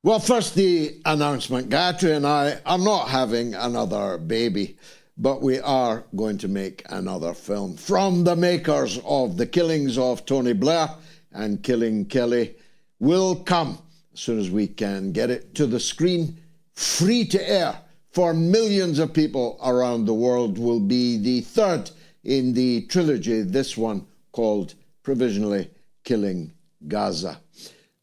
Well, first the announcement. Gayatri and I are not having another baby, but we are going to make another film from the makers of The Killings of Tony Blair and Killing Kelly. Will come as soon as we can get it to the screen, free to air for millions of people around the world. Will be the third in the trilogy, this one called Provisionally Killing Gaza.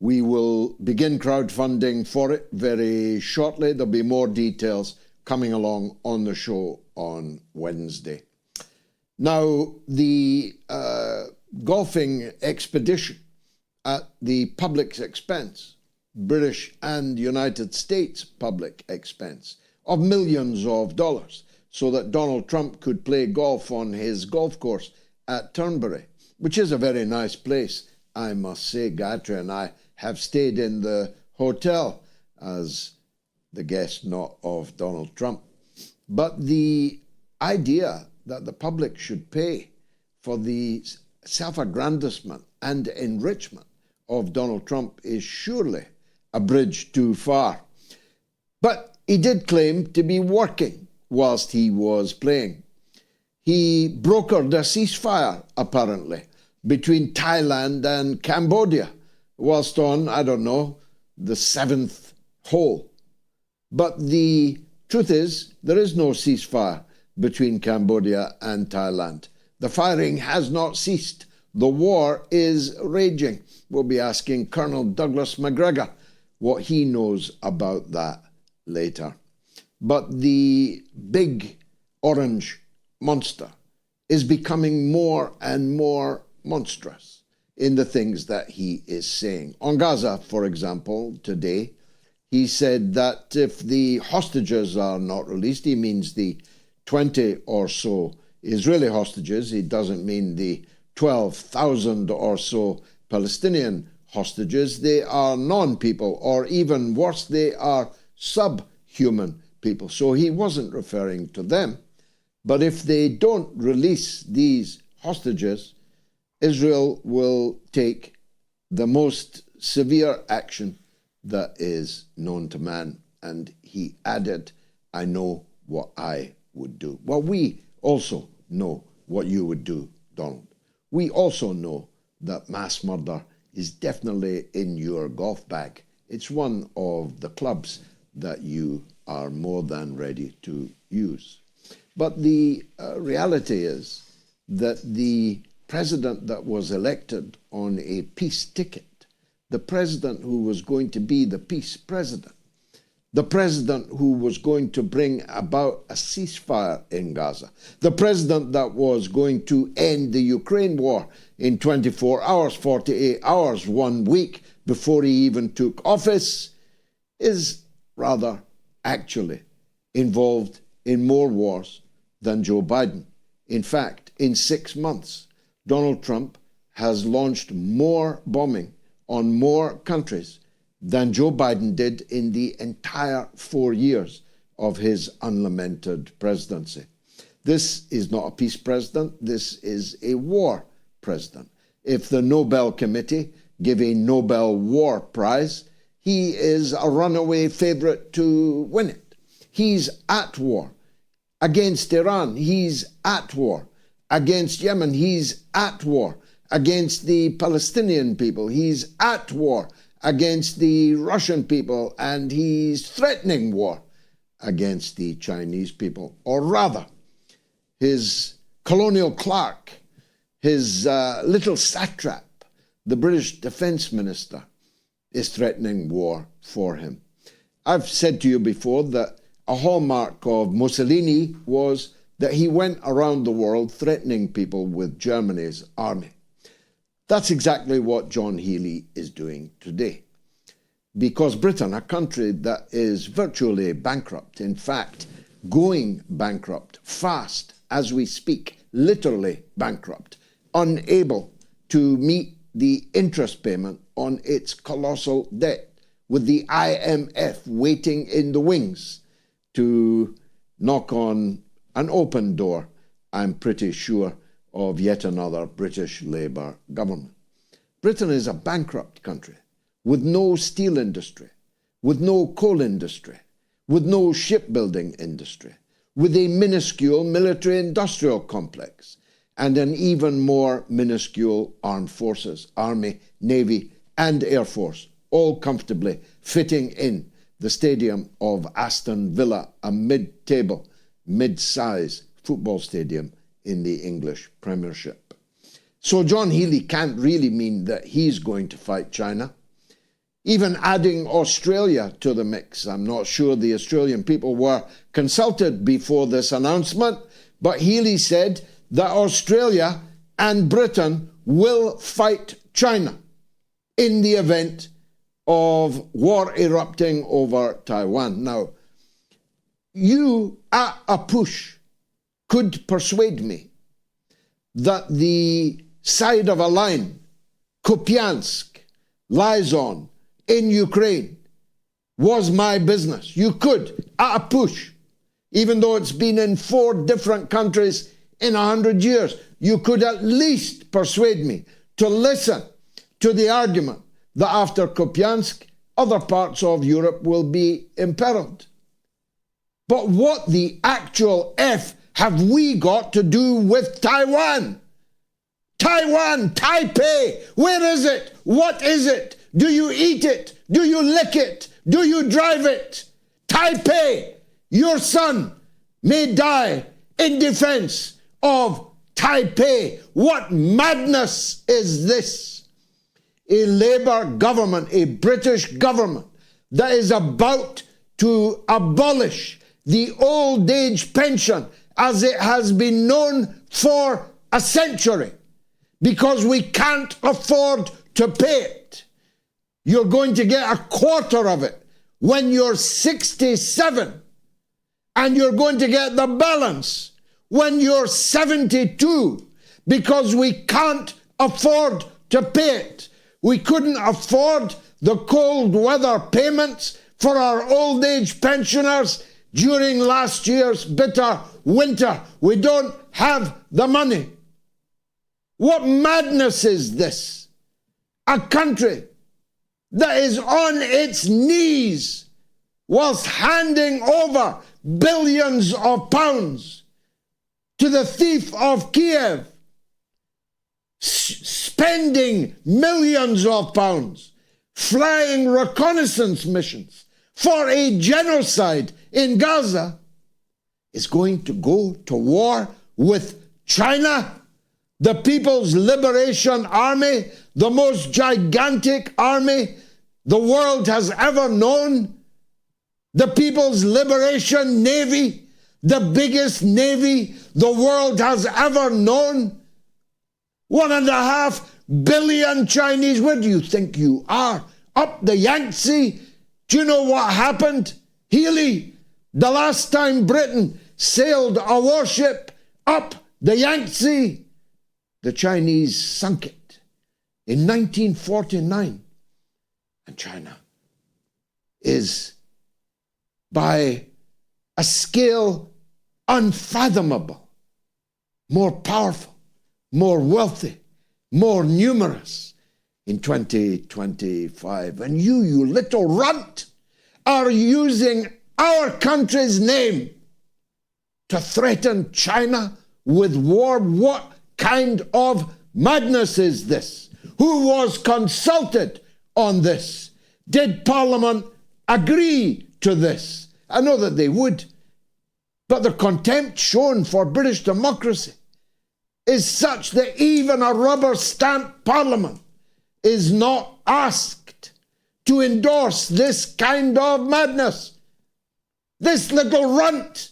We will begin crowdfunding for it very shortly. There'll be more details coming along on the show on Wednesday. Now, the golfing expedition at the public's expense, British and United States public expense, of millions of dollars, so that Donald Trump could play golf on his golf course at Turnberry, which is a very nice place, I must say. Gayatri and I have stayed in the hotel as the guest not of Donald Trump. But the idea that the public should pay for the self-aggrandizement and enrichment of Donald Trump is surely a bridge too far. But he did claim to be working whilst he was playing. He brokered a ceasefire, apparently, between Thailand and Cambodia, whilst on, I don't know, the seventh hole. But the truth is, there is no ceasefire between Cambodia and Thailand. The firing has not ceased. The war is raging. We'll be asking Colonel Douglas MacGregor what he knows about that later. But the big orange monster is becoming more and more monstrous in the things that he is saying. On Gaza, for example, today, he said that if the hostages are not released, he means the 20 or so Israeli hostages. He doesn't mean the 12,000 or so Palestinian hostages. They are non-people, or even worse, they are subhuman people. So he wasn't referring to them. But if they don't release these hostages, Israel will take the most severe action that is known to man. And he added, I know what I would do. Well, we also know what you would do, Donald. We also know that mass murder is definitely in your golf bag. It's one of the clubs that you are more than ready to use. But the reality is that the president that was elected on a peace ticket, the president who was going to be the peace president, the president who was going to bring about a ceasefire in Gaza, the president that was going to end the Ukraine war in 24 hours, 48 hours, 1 week before he even took office, is rather actually involved in more wars than Joe Biden. In fact, in 6 months, Donald Trump has launched more bombing on more countries than Joe Biden did in the entire 4 years of his unlamented presidency. This is not a peace president. This is a war president. If the Nobel Committee give a Nobel War Prize, he is a runaway favorite to win it. He's at war against Iran. He's at war against Yemen. He's at war against the Palestinian people. He's at war against the Russian people, and he's threatening war against the Chinese people. Or rather, his colonial clerk, his little satrap, the British defense minister, is threatening war for him. I've said to you before that a hallmark of Mussolini was that he went around the world threatening people with Germany's army. That's exactly what John Healey is doing today. Because Britain, a country that is virtually bankrupt, in fact, going bankrupt fast as we speak, literally bankrupt, unable to meet the interest payment on its colossal debt, with the IMF waiting in the wings to knock on an open door, I'm pretty sure, of yet another British Labour government. Britain is a bankrupt country with no steel industry, with no coal industry, with no shipbuilding industry, with a minuscule military-industrial complex, and an even more minuscule armed forces, Army, Navy, and Air Force, all comfortably fitting in the stadium of Aston Villa, a mid-table, mid-size football stadium in the English Premiership. So John Healey can't really mean that he's going to fight China. Even adding Australia to the mix, I'm not sure the Australian people were consulted before this announcement, but Healey said that Australia and Britain will fight China in the event of war erupting over Taiwan. Now, you at a push could persuade me that the side of a line Kupiansk lies on in Ukraine was my business. You could, at a push, even though it's been in 4 different countries in 100 years, you could at least persuade me to listen to the argument that after Kupiansk, other parts of Europe will be imperiled. But what the actual F have we got to do with Taiwan? Taiwan, Taipei, where is it? What is it? Do you eat it? Do you lick it? Do you drive it? Taipei, your son may die in defense of Taipei. What madness is this? A Labour government, a British government that is about to abolish the old age pension as it has been known for a century because we can't afford to pay it. You're going to get a quarter of it when you're 67, and you're going to get the balance when you're 72 because we can't afford to pay it. We couldn't afford the cold weather payments for our old age pensioners during last year's bitter winter. We don't have the money. What madness is this? A country that is on its knees whilst handing over billions of pounds to the thief of Kiev, spending millions of pounds, flying reconnaissance missions for a genocide in Gaza, is going to go to war with China, the People's Liberation Army, the most gigantic army the world has ever known, the People's Liberation Navy, the biggest navy the world has ever known. 1.5 billion Chinese. Where do you think you are? Up the Yangtze? Do you know what happened? Healey, the last time Britain sailed a warship up the Yangtze, the Chinese sunk it in 1949. And China is, by a scale unfathomable, more powerful, more wealthy, more numerous in 2025. And you little runt, are using our country's name to threaten China with war. What kind of madness is this? Who was consulted on this? Did Parliament agree to this? I know that they would, but the contempt shown for British democracy is such that even a rubber stamp Parliament is not asked to endorse this kind of madness. This little runt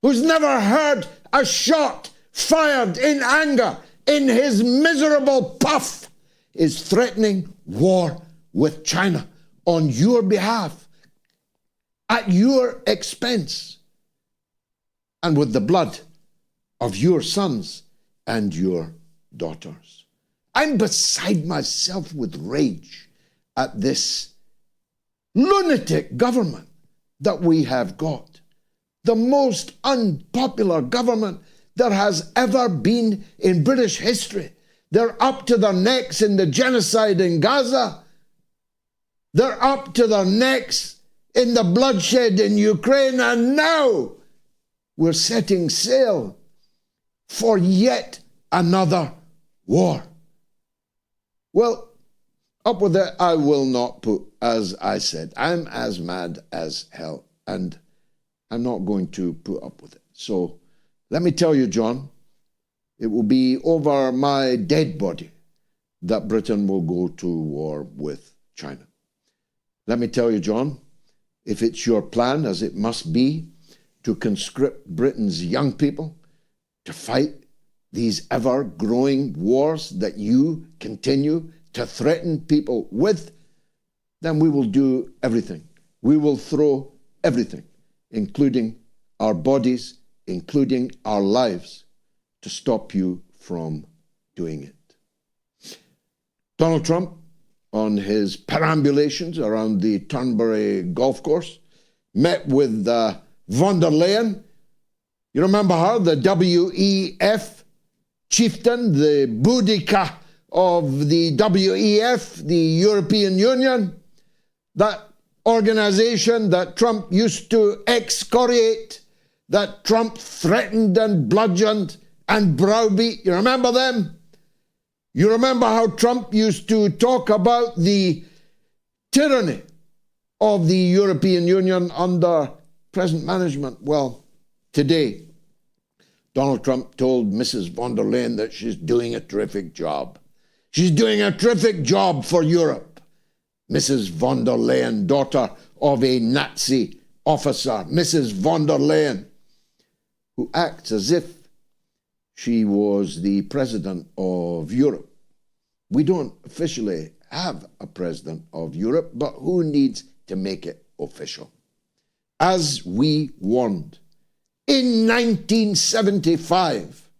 who's never heard a shot fired in anger in his miserable puff is threatening war with China on your behalf, at your expense, and with the blood of your sons and your daughters. I'm beside myself with rage at this lunatic government that we have got. The most unpopular government that has ever been in British history. They're up to their necks in the genocide in Gaza. They're up to their necks in the bloodshed in Ukraine, and now we're setting sail for yet another war. Well, up with it, I will not put, as I said, I'm as mad as hell, and I'm not going to put up with it. So let me tell you, John, it will be over my dead body that Britain will go to war with China. Let me tell you, John, if it's your plan, as it must be, to conscript Britain's young people to fight these ever-growing wars that you continue to threaten people with, then we will do everything. We will throw everything, including our bodies, including our lives, to stop you from doing it. Donald Trump, on his perambulations around the Turnberry golf course, met with von der Leyen. You remember her, the WEF chieftain, the Boudica of the WEF, the European Union, that organization that Trump used to excoriate, that Trump threatened and bludgeoned and browbeat. You remember them? You remember how Trump used to talk about the tyranny of the European Union under present management? Well, today, Donald Trump told Mrs. von der Leyen that she's doing a terrific job. She's doing a terrific job for Europe. Mrs. von der Leyen, daughter of a Nazi officer, Mrs. von der Leyen, who acts as if she was the president of Europe. We don't officially have a president of Europe, but who needs to make it official? As we warned in 1975,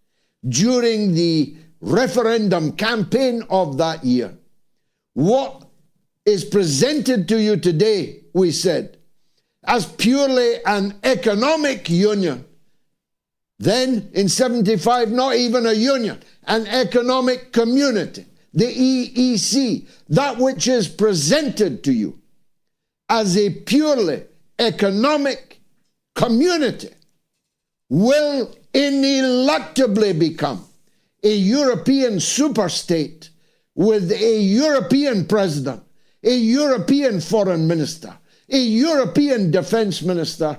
during the referendum campaign of that year, what is presented to you today, we said, as purely an economic union, then in 75, not even a union, an economic community, the EEC, that which is presented to you as a purely economic community, will ineluctably become a European superstate with a European president, a European foreign minister, a European defense minister.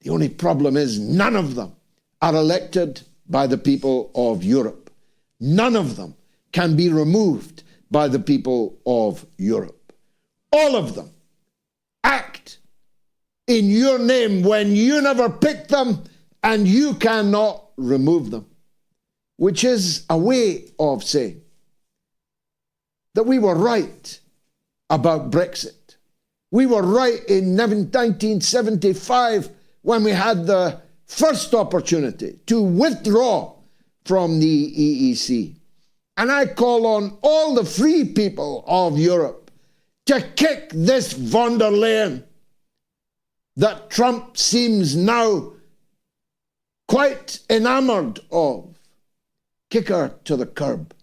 The only problem is none of them are elected by the people of Europe. None of them can be removed by the people of Europe. All of them act in your name when you never picked them and you cannot remove them, which is a way of saying that we were right about Brexit. We were right in 1975 when we had the first opportunity to withdraw from the EEC. And I call on all the free people of Europe to kick this von der Leyen that Trump seems now quite enamored of. Kick her to the curb,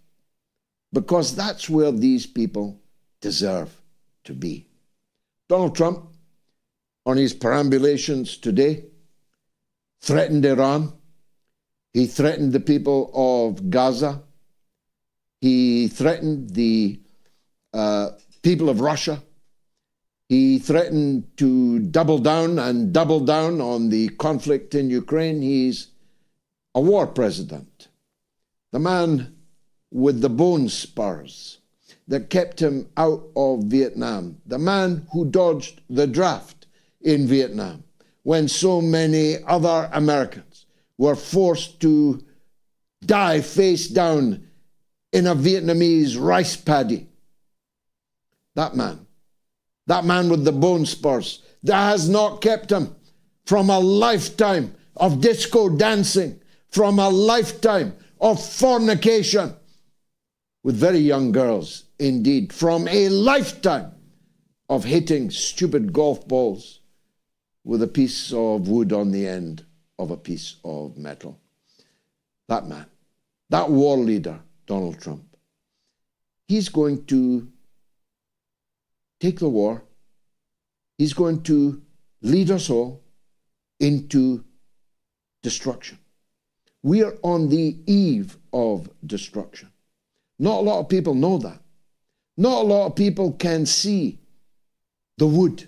because that's where these people deserve to be. Donald Trump, on his perambulations today, threatened Iran. He threatened the people of Gaza. He threatened the people of Russia. He threatened to double down on the conflict in Ukraine. He's a war president. The man with the bone spurs that kept him out of Vietnam. The man who dodged the draft in Vietnam when so many other Americans were forced to die face down in a Vietnamese rice paddy. That man with the bone spurs, that has not kept him from a lifetime of disco dancing, from a lifetime of fornication with very young girls, indeed, from a lifetime of hitting stupid golf balls with a piece of wood on the end of a piece of metal. That man, that war leader, Donald Trump, he's going to take the war. He's going to lead us all into destruction. We are on the eve of destruction. Not a lot of people know that. Not a lot of people can see the wood.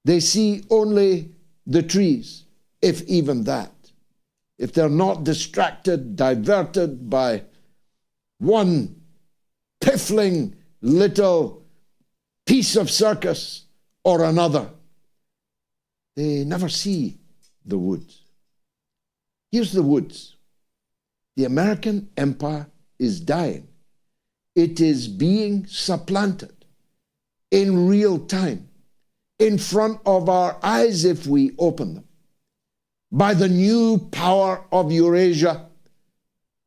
They see only the trees, if even that. If they're not distracted, diverted by one piffling little piece of circus or another, they never see the woods. Here's the woods. The American empire is dying. It is being supplanted in real time, in front of our eyes if we open them, by the new power of Eurasia,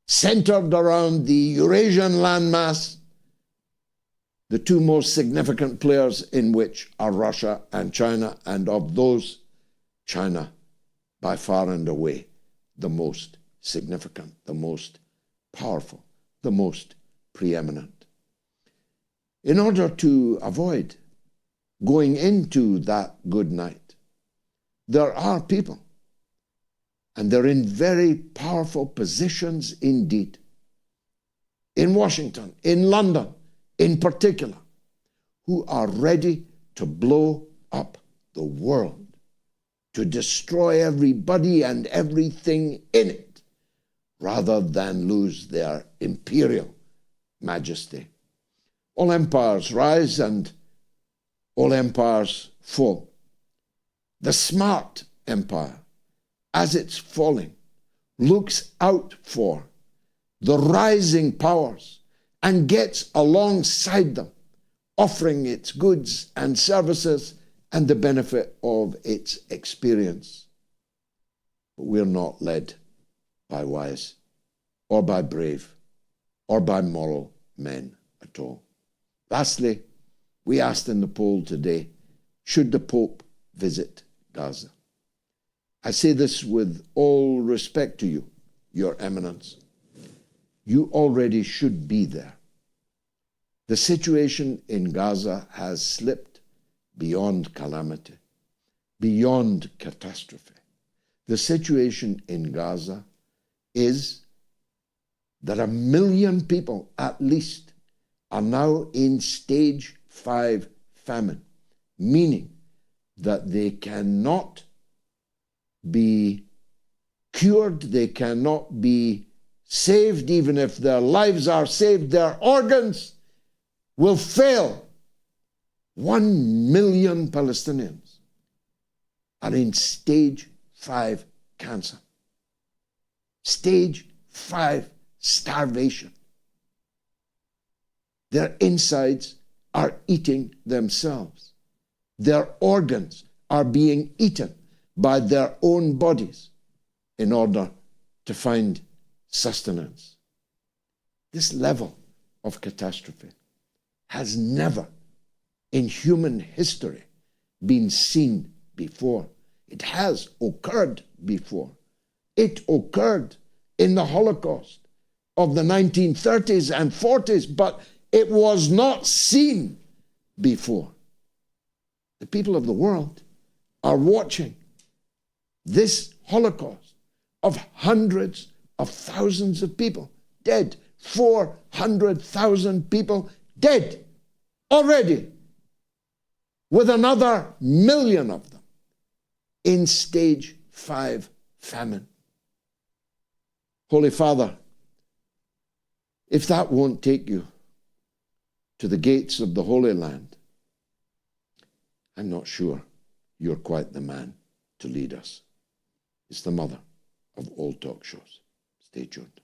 centered around the Eurasian landmass, the two most significant players in which are Russia and China, and of those, China by far and away the most significant, the most powerful, the most preeminent. In order to avoid going into that good night, there are people, and they're in very powerful positions indeed, in Washington, in London in particular, who are ready to blow up the world, to destroy everybody and everything in it, rather than lose their imperial majesty. All empires rise and all empires fall. The smart empire, as it's falling, looks out for the rising powers and gets alongside them, offering its goods and services and the benefit of its experience. But we're not led by wise or by brave or by moral men at all. Lastly, we asked in the poll today, should the Pope visit Gaza? I say this with all respect to you, Your Eminence. You already should be there. The situation in Gaza has slipped beyond calamity, beyond catastrophe. The situation in Gaza is that 1 million people at least are now in stage 5 famine, meaning that they cannot be cured, they cannot be saved. Even if their lives are saved, their organs will fail. 1 million Palestinians are in stage 5 cancer, stage 5 starvation. Their insides are eating themselves. Their organs are being eaten by their own bodies in order to find sustenance. This level of catastrophe has never in human history been seen before. It has occurred before. It occurred in the Holocaust of the 1930s and 40s, but it was not seen before. The people of the world are watching this Holocaust of hundreds of thousands of people dead, 400,000 people dead already, with another 1 million of them in stage 5 famine. Holy Father, if that won't take you to the gates of the Holy Land, I'm not sure you're quite the man to lead us. It's the mother of all talk shows. Stay tuned.